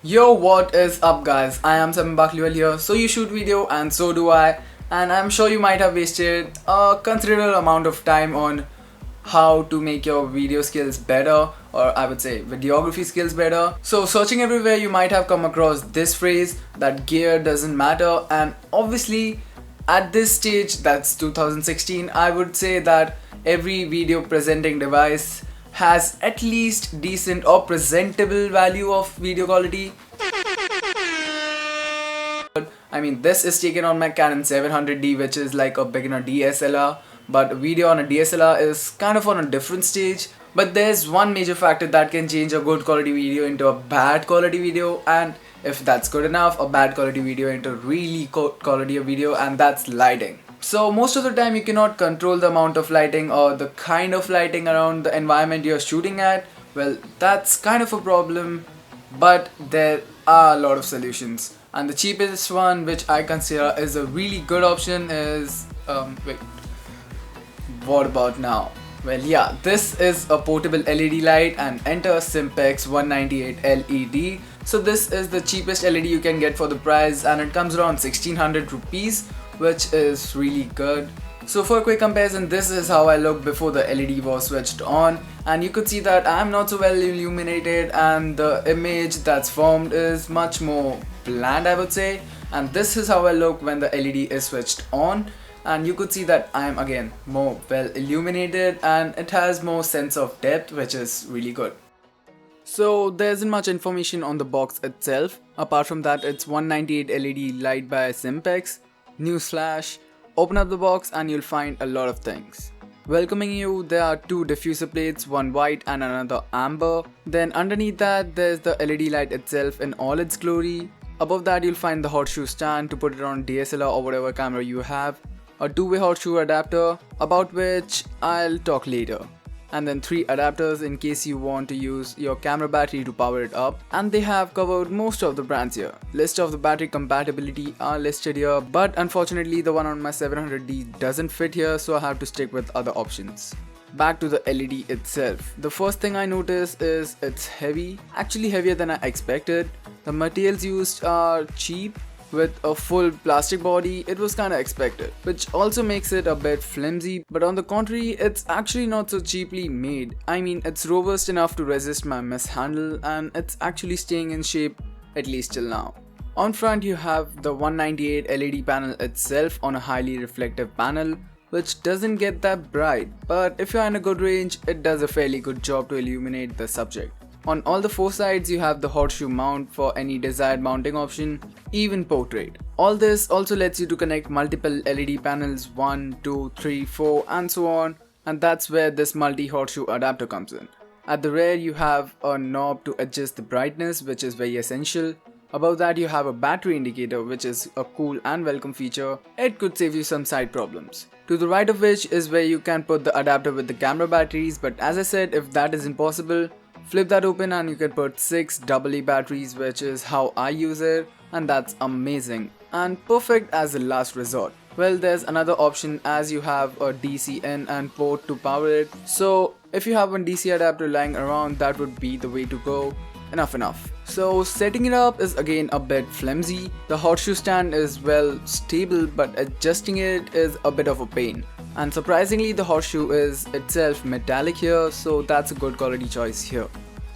Yo, what is up guys? I am Bakliwal here. So you shoot video and so do I, and I'm sure you might have wasted a considerable amount of time on how to make your video skills better, or I would say videography skills better. So searching everywhere you might have come across this phrase that gear doesn't matter, and obviously at this stage, that's 2016, I would say that every video presenting device has at least decent or presentable value of video quality. I mean, this is taken on my Canon 700D, which is like a beginner DSLR, but video on a DSLR is kind of on a different stage. But there's one major factor that can change a good quality video into a bad quality video, and if that's good enough, a bad quality video into really good quality of video, and that's lighting. So most of the time you cannot control the amount of lighting or the kind of lighting around the environment you're shooting at. Well, that's kind of a problem, but there are a lot of solutions. And the cheapest one, which I consider is a really good option, is what about now? Well, yeah, this is a portable LED light, and enter SIMPEX 198 LED. So this is the cheapest LED you can get for the price, and it comes around 1600 rupees, which is really good. So for a quick comparison, this is how I looked before the LED was switched on, and you could see that I'm not so well illuminated and the image that's formed is much more bland, I would say. And this is how I look when the LED is switched on, and you could see that I'm again more well illuminated and it has more sense of depth, which is really good. So there isn't much information on the box itself. Apart from that, it's 198 LED light by SIMPEX. Newsflash, open up the box and you'll find a lot of things. Welcoming you, there are two diffuser plates, one white and another amber. Then underneath that, there's the LED light itself in all its glory. Above that, you'll find the horseshoe stand to put it on DSLR or whatever camera you have. A two-way horseshoe adapter, about which I'll talk later. And then 3 adapters in case you want to use your camera battery to power it up, and they have covered most of the brands here. List of the battery compatibility are listed here, but unfortunately the one on my 700D doesn't fit here, so I have to stick with other options. Back to the LED itself. The first thing I notice is it's heavy, actually heavier than I expected. The materials used are cheap. With a full plastic body, it was kinda expected, which also makes it a bit flimsy, but on the contrary, it's actually not so cheaply made. I mean, it's robust enough to resist my mishandle, and it's actually staying in shape, at least till now. On front, you have the 198 LED panel itself on a highly reflective panel, which doesn't get that bright, but if you're in a good range, it does a fairly good job to illuminate the subject. On all the 4 sides, you have the horseshoe mount for any desired mounting option, even portrait. All this also lets you to connect multiple LED panels, 1, 2, 3, 4 and so on, and that's where this multi-horseshoe adapter comes in. At the rear, you have a knob to adjust the brightness, which is very essential. Above that, you have a battery indicator, which is a cool and welcome feature. It could save you some side problems. To the right of which is where you can put the adapter with the camera batteries, but as I said, if that is impossible, flip that open and you can put 6 AA batteries, which is how I use it, and that's amazing and perfect as a last resort. Well, there's another option as you have a DC in and port to power it. So if you have one DC adapter lying around, that would be the way to go. Enough. So setting it up is again a bit flimsy. The horseshoe stand is well stable, but adjusting it is a bit of a pain. And surprisingly, the horseshoe is itself metallic here, so that's a good quality choice here.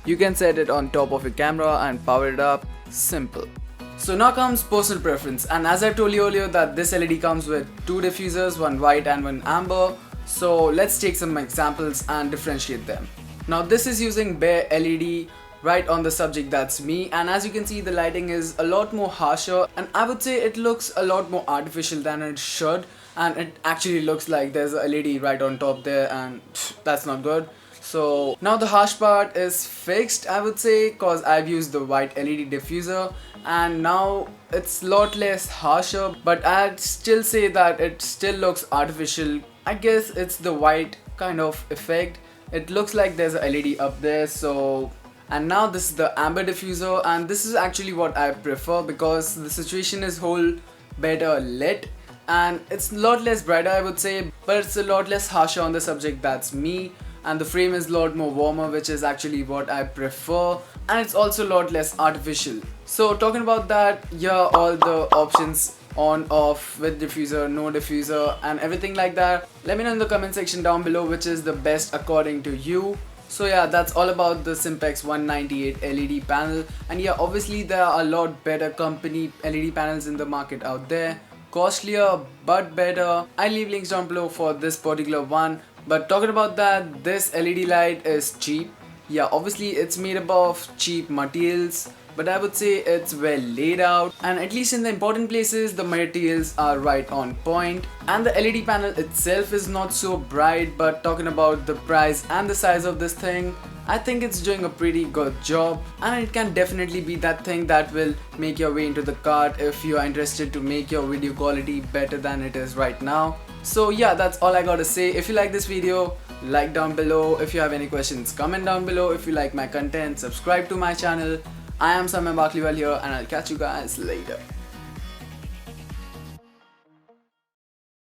You can set it on top of your camera and power it up. Simple. So now comes personal preference, and as I told you earlier that this LED comes with 2 diffusers, one white and one amber. So let's take some examples and differentiate them. Now this is using bare LED right on the subject, that's me, and as you can see the lighting is a lot more harsher, and I would say it looks a lot more artificial than it should, and it actually looks like there's a LED right on top there, and that's not good. So now the harsh part is fixed, I would say, cause I've used the white LED diffuser and now it's a lot less harsher, but I'd still say that it still looks artificial. I guess it's the white kind of effect. It looks like there's a LED up there. So, and now this is the amber diffuser, and this is actually what I prefer because the situation is whole better lit and it's a lot less brighter, I would say, but it's a lot less harsher on the subject, that's me. And the frame is a lot more warmer, which is actually what I prefer, and it's also a lot less artificial. So talking about that, here are all the options: on, off, with diffuser, no diffuser, and everything like that. Let me know in the comment section down below which is the best according to you. So yeah, that's all about the SIMPEX 198 LED panel. And yeah, obviously there are a lot better company LED panels in the market out there. Costlier but better. I leave links down below for this particular one. But talking about that, this LED light is cheap. Yeah, obviously it's made up of cheap materials, but I would say it's well laid out, and at least in the important places the materials are right on point. And the LED panel itself is not so bright, but talking about the price and the size of this thing, I think it's doing a pretty good job, and it can definitely be that thing that will make your way into the cart if you are interested to make your video quality better than it is right now. So yeah, that's all I gotta say. If you like this video, like down below. If you have any questions, comment down below. If you like my content, subscribe to my channel. I am Samyak Bakliwal here, and I'll catch you guys later.